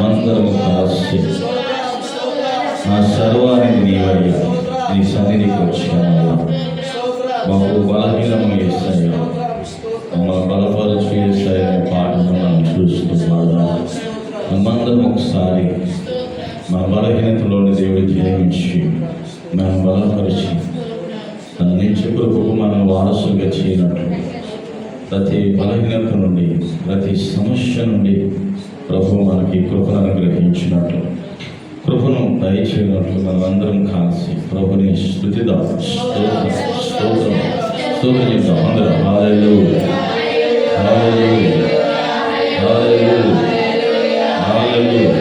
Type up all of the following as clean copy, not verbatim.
మనందరము కాసి నా సర్వానికి నీవయ్యా, నీ సన్నిధికి వచ్చాను. బహు బలహీనము చేస్తాయా, మమ్మల్ని బలపరచు చేస్తాయా పాటను మనం చూస్తూ పాడా. మనమందరం ఒకసారి మన బలహీనతలోని దేవుడికి జయించి మనం బలపరిచి తన నిత్య కృపకు మనం వారసులుగా చేయనట్లు, ప్రతి బలహీనత నుండి ప్రతి సమస్య నుండి ప్రభు మనకి కృపను అనుగ్రహించినట్లు, కృపను దయచేయనట్లు మనమందరం కలిసి ప్రభుని స్తుతిద్దాం. స్తోత్రం చేద్దాం అందరం. హల్లెలూయా, హల్లెలూయా, హల్లెలూయా, హల్లెలూయా,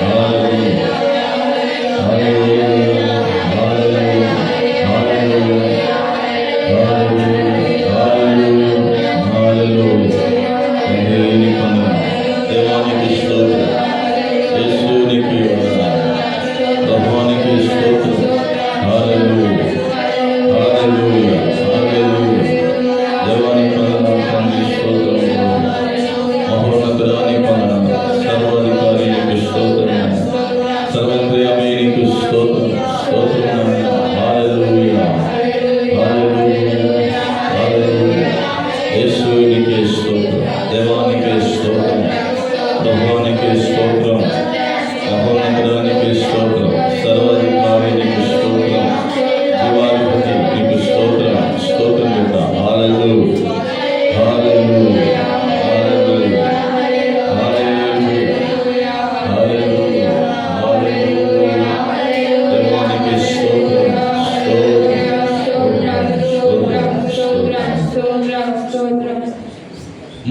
హల్లెలూయా,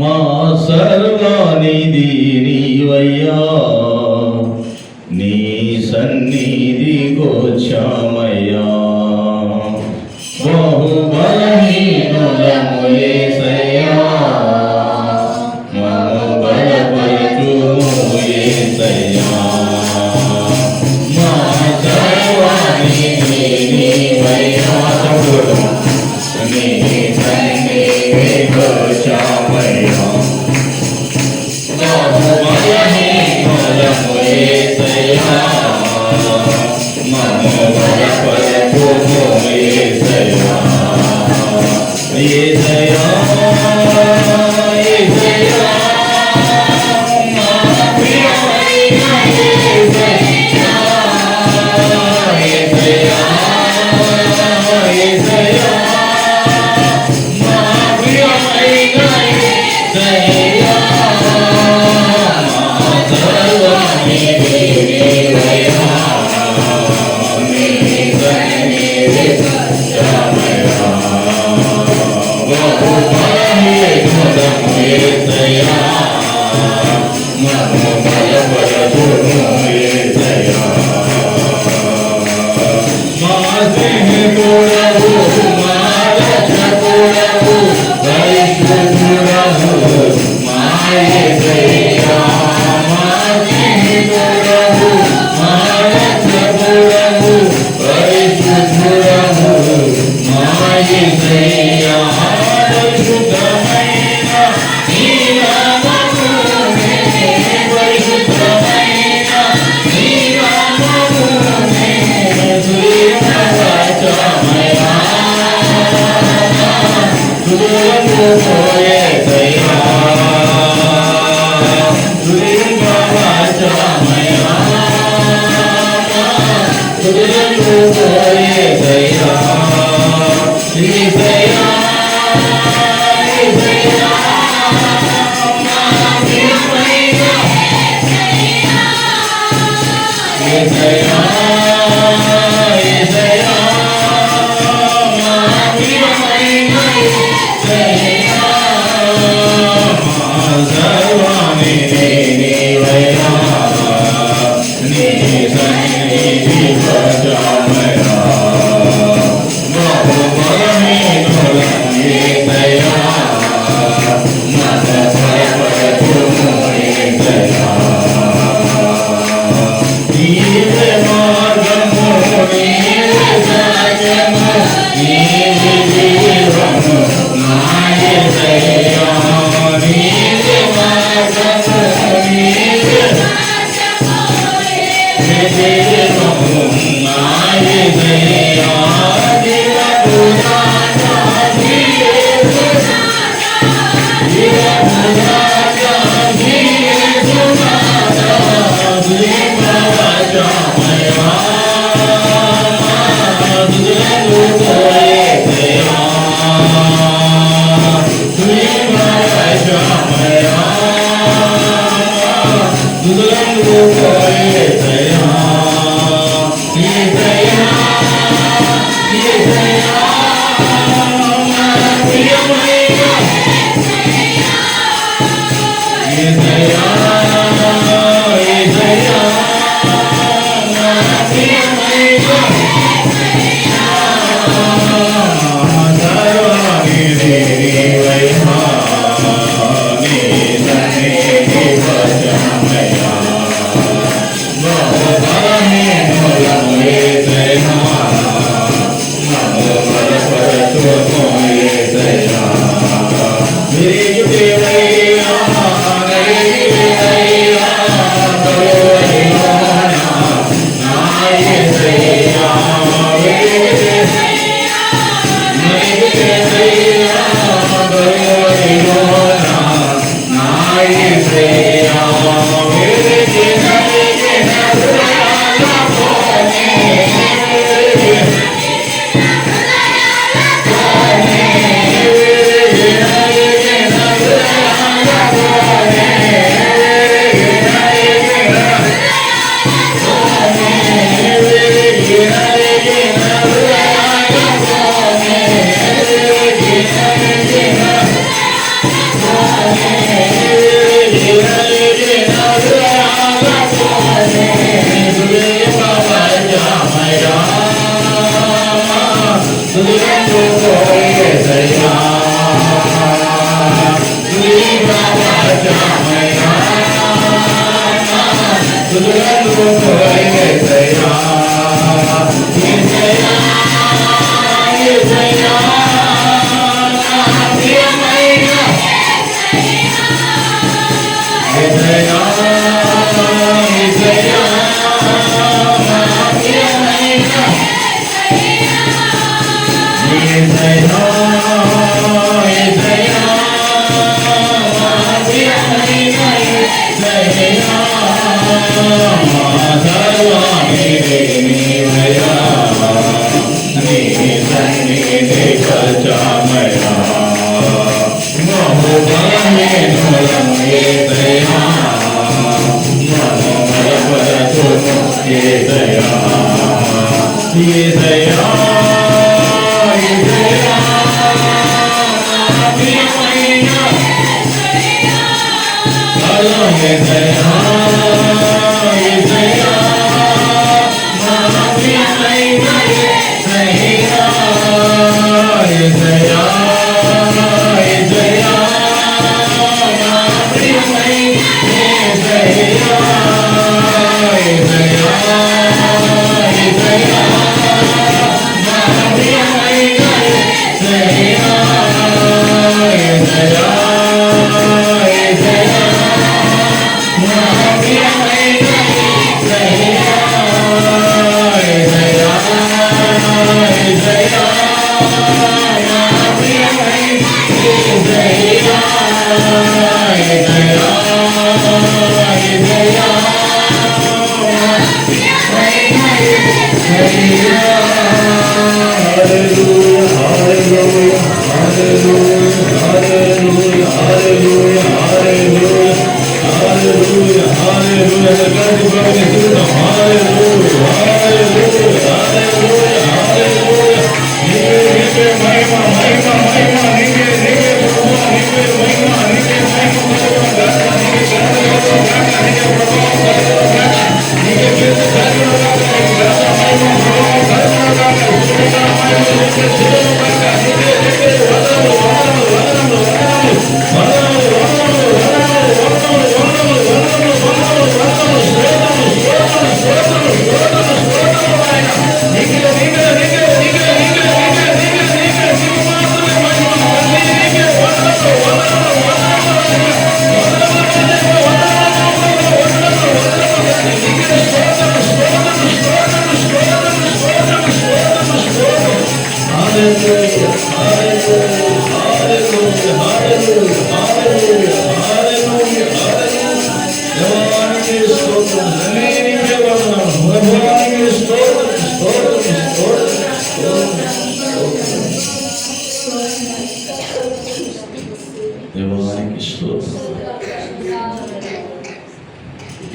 మా సర్వానిధి నీవయ్యా, నీ సన్నిధి గోచామయ్యా. బహుబలహీనులము యేసయ్యా, మము బలపరచుము యేసయ్యా. మా సర్వానిధి నీవయ్యా, నీ సన్నిధి గోచామయ్యా. బహుబలహీనులము యేసయ్యా, మము బలపరచుము యేసయ్యా. యేసయ్యా, యేసయ్యా, మా ప్రియమైన యేసయ్యా, యేసయ్యా, యేసయ్యా, మా ప్రియమైన యేసయ్యా. మా సర్వానిధి నీవయ్యా, నీ సన్నిధి గోచామయ్యా. బహుబలహీనులము యేసయ్యా, మము బలపరచుము యేసయ్యా. మా స్నేహితుడవు, మా రక్షకుడవు, పరిశుద్ధుడవు మా యేసయ్యా. మా స్నేహితుడవు, మా రక్షకుడవు, పరిశుద్ధుడవు మా యేసయ్యా. పరిశుద్ధమైన నీ నామమునే, పరిశుద్ధమైన నీ నామమునే స్తుతింపవచ్చుమయ్యా. స్తుతించుము యేసయ్యా, స్తుతింపవచ్చుమయ్యా. స్తుతించుము యేసయ్యా, యేసయ్యా, యేసయ్యా, మా ప్రియమైన యేసయ్యా, యేసయ్యా, మా ప్రియమైన యేసయ్యా. మా సర్వానిధి నీవయ్యా, నీ సన్నిధి గోచామయ్యా. బహుబలహీనులము యేసయ్యా, మము బలపరచుము యేసయ్యా. నీవే మార్గము, నీవే సత్యము, నీవే జీవము నా యేసయ్యా. నీవే మార్గము,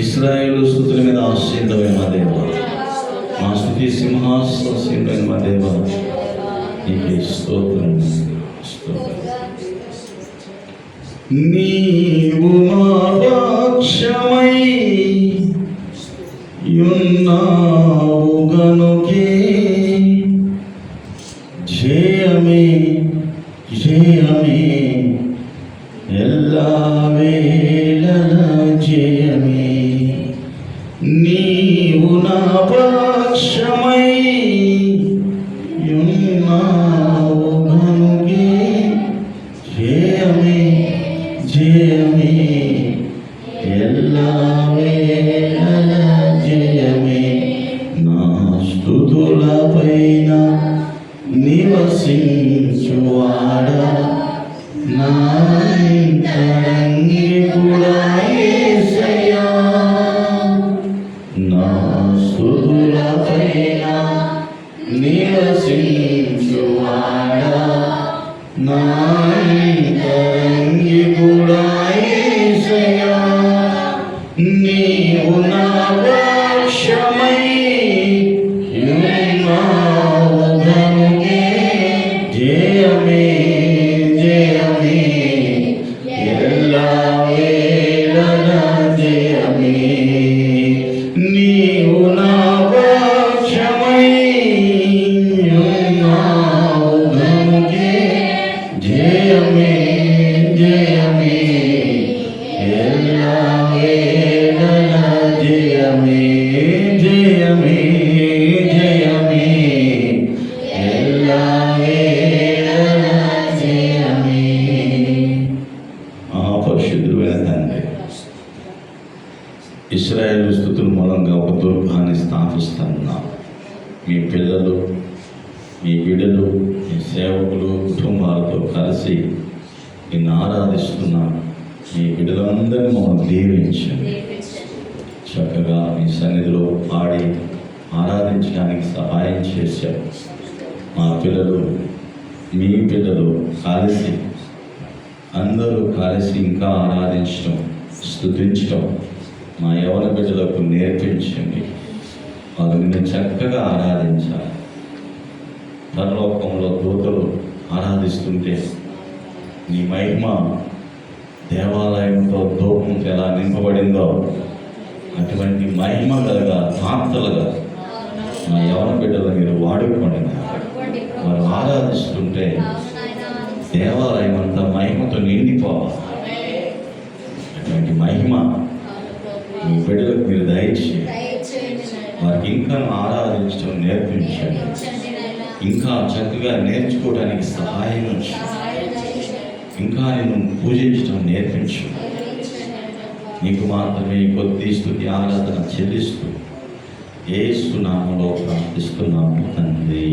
ఇశ్రాయేలు స్తుతుల మీద ఆశీర్వదమైన మా దేవ, మా స్తుతి సింహాసీనుడైన మా దేవ, నీకే స్తోత్రం. నీవు మా పక్షమై యున్నావు గనుకే జయమే జయమే ఎల్లా వేళల జయమే. నీవు నా పక్షమై యున్నావు గనుకే జయమే జయమే ఎల్లా వేళల జయమే. నా స్తుతుల పైన నివసించువాడా, నా ఇంతరంగి కూడా యేసయ్యా. నా స్తుతుల పైన నివసించువాడా, నా ఇంతరంగి కూడా యేసయ్యా. నీవు నా పక్షమై యున్నావు గనుకే జయమే జయమే ఎల్లా వేళల జయమే. నీవు నా పక్షమై యున్నావు గనుకే జయమే జయమే ఎల్లా వేళల జయమే జయమే జయమే ఎల్లా వేళల జయమే. పరిశుద్ధుడైన తండ్రి, ఇశ్రాయేలు స్తుతుల మూలంగా ఒక దుర్గాన్ని స్థాపిస్తున్నా. మీ పిల్లలు, మీ బిడ్డలు, మీ సేవకులు, కుటుంబాలతో కలిసి నిన్ను ఆరాధిస్తున్నా. మీ బిడ్డలందరినీ మమ్మల్ని దీవించండి. చక్కగా మీ సన్నిధిలో పాడి ఆరాధించడానికి సహాయం చేశారు. మా పిల్లలు, మీ పిల్లలు కలిసి అందరూ కలిసి ఇంకా ఆరాధించడం, స్తుతించడం మా యవన బిడ్డలకు నేర్పించండి. వారు నిన్ను చక్కగా ఆరాధించాలి. పరలోకంలో దూతలు ఆరాధిస్తుంటే నీ మహిమ దేవాలయంతో ధూపంతో ఎలా నింపబడిందో అటువంటి మహిమ కలగా తాంతలుగా మా యవన బిడ్డలు మీరు వాడుకోండి. వారు ఆరాధిస్తుంటే దేవాలయం అంతా మహిమతో నిండిపోవాలి. అటువంటి మహిమ మీ బిడ్డలకు మీరు దయచేయండి. వారికి ఇంకా ఆరాధించడం నేర్పించండి. ఇంకా చక్కగా నేర్చుకోవడానికి సహాయం ఇంకా నేను పూజించడం నేర్పించు. నీకు మాత్రమే కొద్ది స్తుతి ఆరాధన చెల్లిస్తూ యేసు నామములో ప్రార్థిస్తున్నాము తండ్రి.